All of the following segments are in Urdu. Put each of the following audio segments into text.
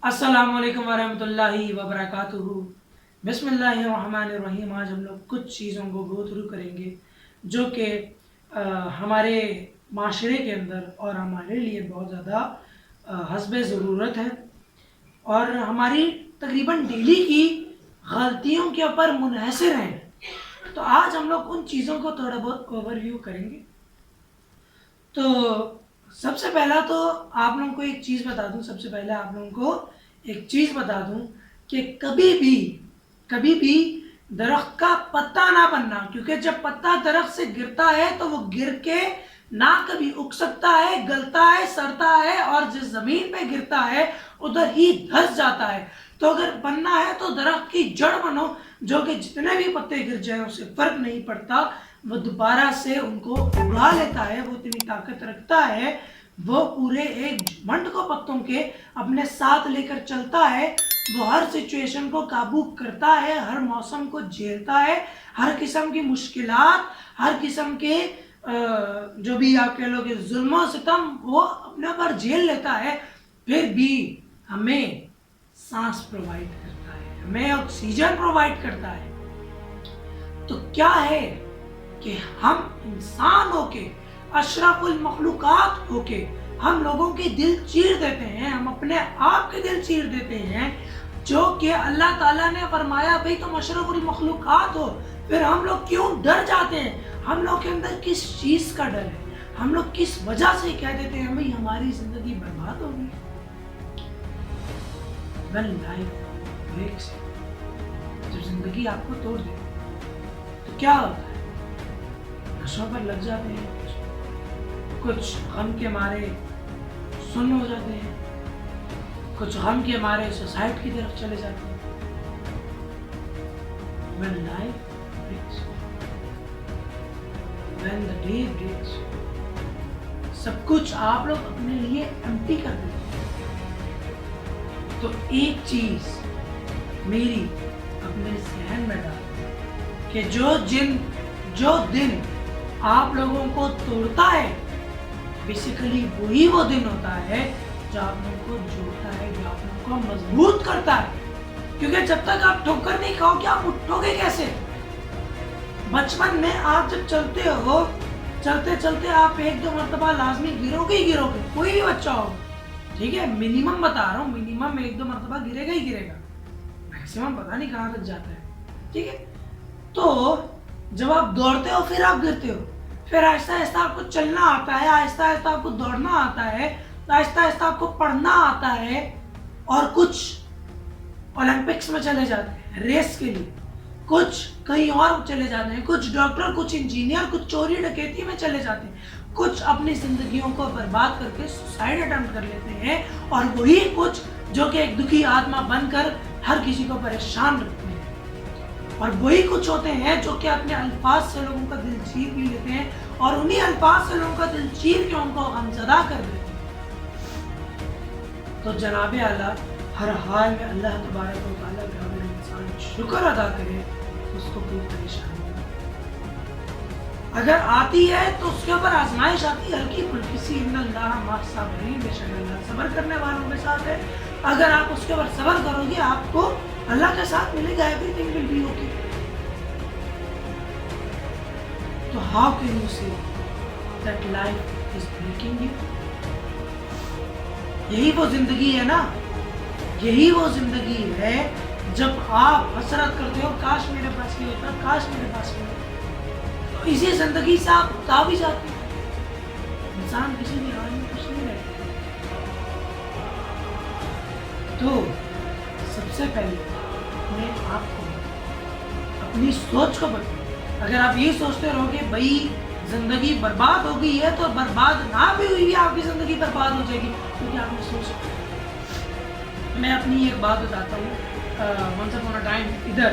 السلام علیکم ورحمۃ اللہ وبرکاتہ۔ بسم اللہ الرحمن الرحیم۔ آج ہم لوگ کچھ چیزوں کو گو تھرو کریں گے جو کہ ہمارے معاشرے کے اندر اور ہمارے لیے بہت زیادہ حسب ضرورت ہے اور ہماری تقریباً ڈیلی کی غلطیوں کے اوپر منحصر ہیں۔ تو آج ہم لوگ ان چیزوں کو تھوڑا بہت اوور ویو کریں گے۔ تو سب سے پہلا تو آپ لوگوں کو ایک چیز بتا دوں کہ کبھی بھی درخت کا پتا نہ بننا، کیونکہ جب پتا درخت سے گرتا ہے تو وہ گر کے نہ کبھی اگ سکتا ہے، گلتا ہے، سڑتا ہے اور جس زمین پہ گرتا ہے ادھر ہی دھس جاتا ہے۔ تو اگر بننا ہے تو درخت کی جڑ بنو، جو کہ جتنے بھی پتے گر جائیں اسے فرق نہیں پڑتا، وہ دوبارہ سے ان کو اڑا لیتا ہے، وہ اتنی طاقت رکھتا ہے، وہ پورے ایک جھنڈ کو پتوں کے اپنے ساتھ لے کر چلتا ہے، وہ ہر سچویشن کو قابو کرتا ہے، ہر موسم کو جھیلتا ہے، ہر قسم کی مشکلات، ہر قسم کے جو بھی آپ کہہ لو کہ ظلم و ستم وہ اپنے پر جھیل لیتا ہے، پھر بھی ہمیں سانس پرووائڈ کرتا ہے، ہمیں آکسیجن پرووائڈ کرتا ہے۔ تو کیا ہے کہ ہم انسان ہو کے، اشرف المخلوقات ہو کے ہم لوگوں کے دل چیر دیتے ہیں، ہم اپنے آپ کے دل چیر دیتے ہیں، جو کہ اللہ تعالیٰ نے فرمایا بھئی تم اشرف المخلوقات ہو، پھر ہم لوگ کیوں ڈر جاتے ہیں؟ ہم لوگ کے اندر کس چیز کا ڈر ہے؟ ہم لوگ کس وجہ سے کہہ دیتے ہیں بھئی ہماری زندگی برباد ہو گئی؟ When life breaks you، جب زندگی آپ کو توڑ دے تو کیا ہوتا ہے؟ نشوں پر لگ جاتے ہیں، کچھ غم کے مارے سن ہو جاتے ہیں، کچھ غم کے مارے سوسائڈ کی طرف چلے جاتے ہیں۔ When life breaks you، when the day breaks you، سب کچھ آپ لوگ اپنے لیے ایمپٹی کر دیتے ہیں۔ تو ایک چیز میری اپنے ذہن میں ڈال کہ جو دن آپ لوگوں کو توڑتا ہے، بیسیکلی وہی وہ دن ہوتا ہے جو آپ لوگوں کو جوڑتا ہے، جو آپ لوگوں کو مضبوط کرتا ہے۔ کیونکہ جب تک آپ ٹھوکر نہیں کھاؤ گے آپ اٹھو گے کیسے؟ بچپن میں آپ جب چلتے ہو، چلتے چلتے آپ ایک دو مرتبہ لازمی گرو گے، کوئی بھی بچہ ہو، ٹھیک ہے، منیمم بتا رہا ہوں، منیمم ایک دو مرتبہ گرے گا، میکسیمم پتہ نہیں کہاں تک جاتا ہے، ٹھیک ہے۔ تو جب آپ دوڑتے ہو پھر آپ گرتے ہو، پھر آہستہ آہستہ آپ کو چلنا آتا ہے، آہستہ آہستہ آپ کو دوڑنا آتا ہے، آہستہ آہستہ آپ کو پڑھنا آتا ہے، اور کچھ اولمپکس میں چلے جاتے ہیں ریس کے لیے، کچھ کہیں اور چلے جاتے ہیں، کچھ ڈاکٹر، کچھ انجینئر، کچھ چوری ڈکیتی میں چلے جاتے ہیں، کچھ اپنی زندگیوں کو برباد کر کے سوسائڈ اٹیمپٹ کر لیتے ہیں، اور وہی کچھ جو کہ ایک دکھی آتما بن کر ہر کسی کو پریشان رکھتے ہیں، اور وہی کچھ ہوتے ہیں جو کہ اپنے الفاظ سے لوگوں کا دل چیر بھی لیتے ہیں، اور انہی الفاظ سے لوگوں کا دل چیر کے ان کو غمزدہ کر دیتے ہیں۔ تو جناب اعلیٰ ہر حال میں اللہ تبارک و تعالیٰ کا اگر انسان شکر ادا کرے اس کو کوئی پریشانی نہیں، اگر آتی ہے تو اس کے اوپر آزمائش آتی ہے ہلکی پھلکی سی، ان اللہ مع الصابرین، بے شک اللہ صبر کرنے والوں کے ساتھ ہے۔ اگر آپ اس کے اوپر صبر کرو گے آپ کو اللہ کے ساتھ ملے گا، everything will be okay. تو how can you say that life is breaking you? یہی وہ زندگی ہے نا، یہی وہ زندگی ہے جب آپ حسرت کرتے ہو کاش میرے پاس یہ ہوتا، کاش میرے پاس یہ ہوتا۔ تو اسی زندگی سے آپ اکتا بھی جاتے ہیں، انسان کسی بھی حال میں خوش نہیں رہتا۔ تو سب سے پہلے اپنے آپ کو، اپنی سوچ کو بدلو۔ اگر آپ یہ سوچتے رہو گے بھائی زندگی برباد ہو گئی ہے تو برباد نہ بھی ہوئی ہے آپ کی زندگی برباد ہو جائے گی، کیونکہ آپ نے سوچ۔ میں اپنی ایک بات بتاتا ہوں، ونس اپون اے ٹائم ادھر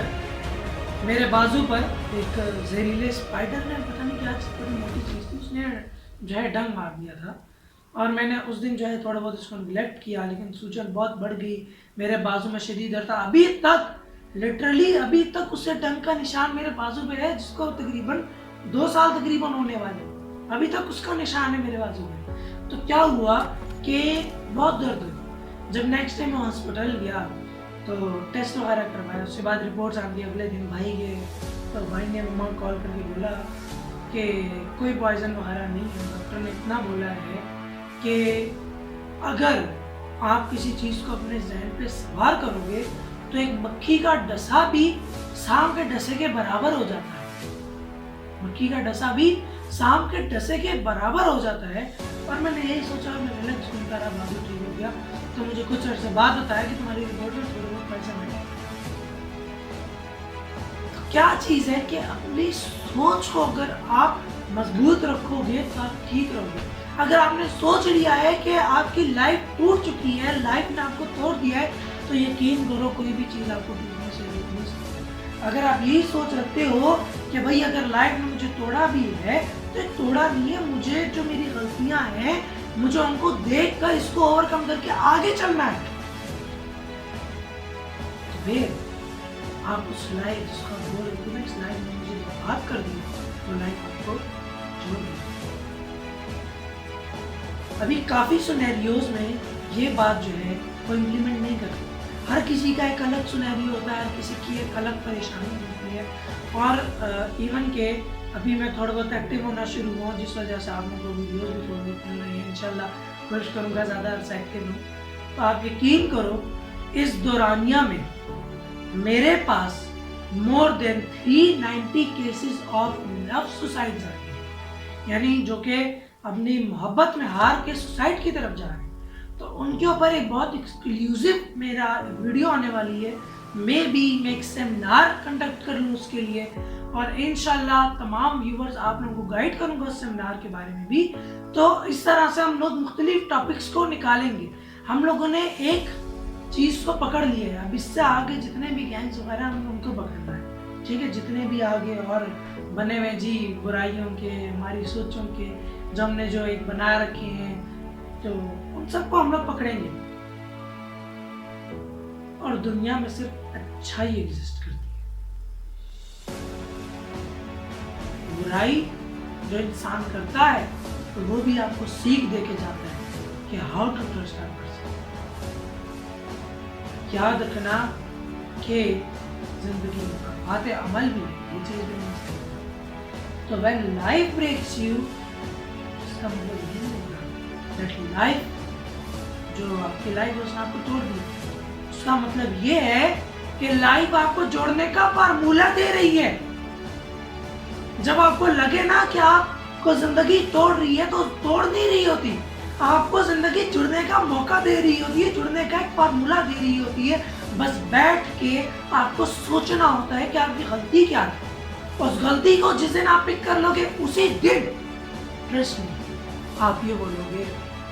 میرے بازو پر ایک زہریلے اسپائڈر نے، پتہ نہیں کیا بڑی موٹی چیز تھی، اس نے جو ہے ڈنگ مار دیا تھا، اور میں نے اس دن جو ہے تھوڑا بہت اس کو نیگلیکٹ کیا، لیکن سوجن بہت بڑھ گئی، میرے بازو میں شدید درد تھا، ابھی تک لٹرلی ابھی تک اس سے ڈنگ کا نشان میرے بازو پہ ہے، جس کو تقریباً 2 سال تقریباً ہونے والے، ابھی تک اس کا نشان ہے میرے بازو میں۔ تو کیا ہوا کہ بہت درد ہوئی، جب نیکسٹ ٹائم میں ہاسپٹل گیا تو ٹیسٹ وغیرہ کروایا، اس کے بعد رپورٹس آ گئی، اگلے دن بھائی گئے تو بھائی نے مما کو کال کر کے بولا کہ کوئی پوائزن وغیرہ نہیں ہے، ڈاکٹر نے اتنا بولا ہے کہ اگر آپ کسی چیز کو اپنے ذہن پہ سوار کرو گے تو ایک مکھی کا ڈسا بھی سانپ کے ڈسے کے برابر ہو جاتا ہے، مکھی کا ڈسا بھی سانپ کے ڈسے کے برابر ہو جاتا ہے۔ اور میں نے یہی سوچا، میں ریلیکس سنتا رہا، بابو ٹھیک ہو گیا تو مجھے کچھ عرصے بعد بتایا کہ تمہاری رپورٹ میں تھوڑے بہت پیسے ملے۔ کیا چیز ہے کہ اپنی سوچ کو اگر آپ مضبوط رکھو گے تو آپ ٹھیک رہو گے۔ اگر آپ نے سوچ لیا ہے کہ آپ کی لائف ٹوٹ چکی ہے، لائف نے آپ کو توڑ دیا ہے، تو یقین کرو کوئی بھی چیز آپ کو ٹوٹنے سے روک نہیں سکتی۔ اگر آپ یہی سوچ رکھتے ہو کہ بھائی اگر لائف نے مجھے توڑا بھی ہے تو توڑا نہیں ہے، مجھے جو میری غلطیاں ہیں مجھے ان کو دیکھ کر اس کو اوور کم کر کے آگے چلنا ہے، تو پھر آپ اس لائف جس کا بول رہے تھے اس لائف نے مجھے بات کر دی، وہ لائف آپ کو جوڑ دی۔ ابھی کافی سینیریوز میں یہ بات جو ہے وہ امپلیمنٹ نہیں کرتی، ہر کسی کا ایک الگ سینیریو ہوتا ہے، ہر کسی کی ایک الگ پریشانی ہوتی ہے، اور ایون کہ ابھی میں تھوڑا بہت ایکٹیو ہونا شروع ہوا ہوں، جس وجہ سے آپ کو ویڈیوز بھی تھوڑی بہت مل رہی ہیں، انشاءاللہ کوشش کروں گا زیادہ عرصہ ایکٹیو ہوں۔ تو آپ یقین کرو اس دورانیہ میں میرے پاس مور دین 390 کیسز آف لو سوسائڈز آئے ہیں، یعنی جو کہ اپنی محبت میں ہار کے سوسائڈ کی طرف جا رہے ہیں۔ تو ان کے اوپر ایک بہت ایکسکلوزیو میرا ویڈیو آنے والی ہے، میں ایک سیمینار کنڈکٹ کر لوں اس کے لیے، اور انشاءاللہ تمام ویورز آپ لوگوں کو گائیڈ کروں گا اس سیمینار کے بارے میں بھی۔ تو اس طرح سے ہم لوگ مختلف ٹاپکس کو نکالیں گے۔ ہم لوگوں نے ایک چیز کو پکڑ لیا ہے، اب اس سے آگے جتنے بھی گینگز وغیرہ ہم ان کو پکڑنا ہے، ٹھیک ہے، جتنے بھی آگے اور بنے ہوئے جی برائیوں کے، ہماری سوچوں کے جو ہم نے جو ایک بنا رکھے ہیں، تو ان سب کو ہم لوگ پکڑیں گے۔ اور دنیا میں صرف اچھائی ایگزسٹ کرتی ہے، برائی جو انسان کرتا ہے تو وہ بھی آپ کو سیکھ دے کے جاتا ہے کہ how to trust a person. یاد رکھنا کہ زندگی میں مکافات عمل بھی ہے، یہ چیز بھی نہیں سکتی۔ تو when life breaks you، اس کا مطلب یہ نہیں ہوگا that life جو آپ کی لائف ہے اس نے آپ کو توڑ دی، اس کا مطلب یہ ہے کہ لائف آپ کو جوڑنے کا فارمولہ دے رہی ہے۔ جب آپ کو لگے نا کہ آپ کو زندگی توڑ رہی ہے تو توڑ نہیں رہی ہوتی، آپ کو زندگی جڑنے کا موقع دے رہی ہوتی ہے، جڑنے کا ایک فارمولہ دے رہی ہوتی ہے۔ بس بیٹھ کے آپ کو سوچنا ہوتا ہے کہ آپ کی غلطی کیا ہے، اس غلطی کو جس دن آپ پک کر لو گے اسی دن ٹرسٹ میں آپ یہ بولو گے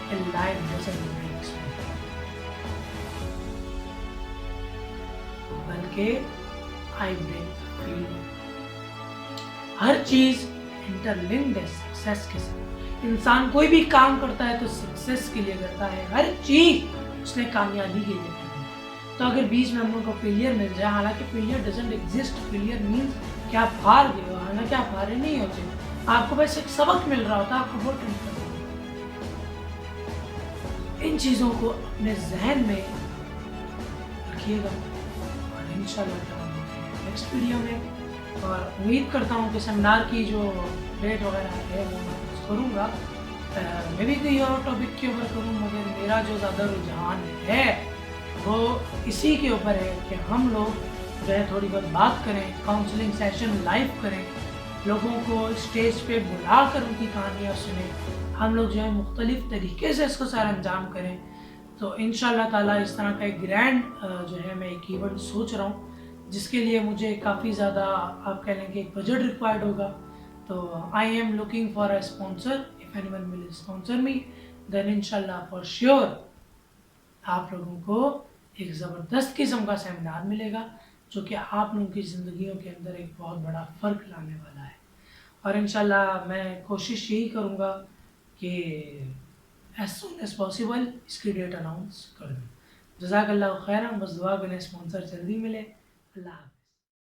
کہ لائف ڈزنٹ میکس می، بلکہ آئی میک فیلنگ۔ ہر چیز انٹر لنکڈ ہے سکسیس کے ساتھ۔ انسان کوئی بھی کام کرتا ہے تو سکسیس کے لیے کرتا ہے، ہر چیز اس نے کامیابی کے لیے کرنی ہے۔ تو اگر بیچ میں ہم لوگ کو فیلئر مل جائے، حالانکہ failure doesn't exist, failure means کہ آپ ہار گئے ہو، حالانکہ آپ ہارے نہیں ہوتے، آپ کو بس ایک سبق مل رہا ہوتا ہے، آپ کو بہت ٹینشن ہوتا ہے۔ ان چیزوں کو اپنے ذہن میں رکھیے گا، اور انشاءاللہ تعالیٰ نیکسٹ ویڈیو میں، اور امید کرتا ہوں کہ سیمینار کی جو ڈیٹ وغیرہ ہے وہ میں کروں گا، میں بھی کوئی اور ٹاپک کے اوپر کروں، مگر میرا جو زیادہ رجحان ہے وہ اسی کے اوپر ہے کہ ہم لوگ جو ہے تھوڑی بہت بات کریں، کاؤنسلنگ سیشن لائیو کریں، لوگوں کو اسٹیج پہ بلا کر ان کی کہانیاں سنیں، ہم لوگ جو ہے مختلف طریقے سے اس کو سارا انجام کریں۔ تو انشاءاللہ تعالیٰ اس طرح کا ایک گرینڈ جو ہے میں ایک ایونٹ سوچ رہا ہوں، جس کے لیے مجھے کافی زیادہ آپ کہہ لیں کہ ایک بجٹ ریکوائرڈ ہوگا۔ تو I'm looking for a sponsor, if anyone will sponsor me, then انشاءاللہ فار شیور آپ لوگوں کو ایک زبردست قسم کا سیمینار ملے گا، جو کہ آپ لوگوں کی زندگیوں کے اندر ایک بہت بڑا فرق لانے والا ہے۔ اور انشاءاللہ میں کوشش یہی کروں گا کہ ایز سون ایز پاسبل اس کی ڈیٹ اناؤنس کر دوں۔ جزاک اللہ خیرا، بس دعا کریں اسپانسر جلدی ملے۔ اللہ حافظ۔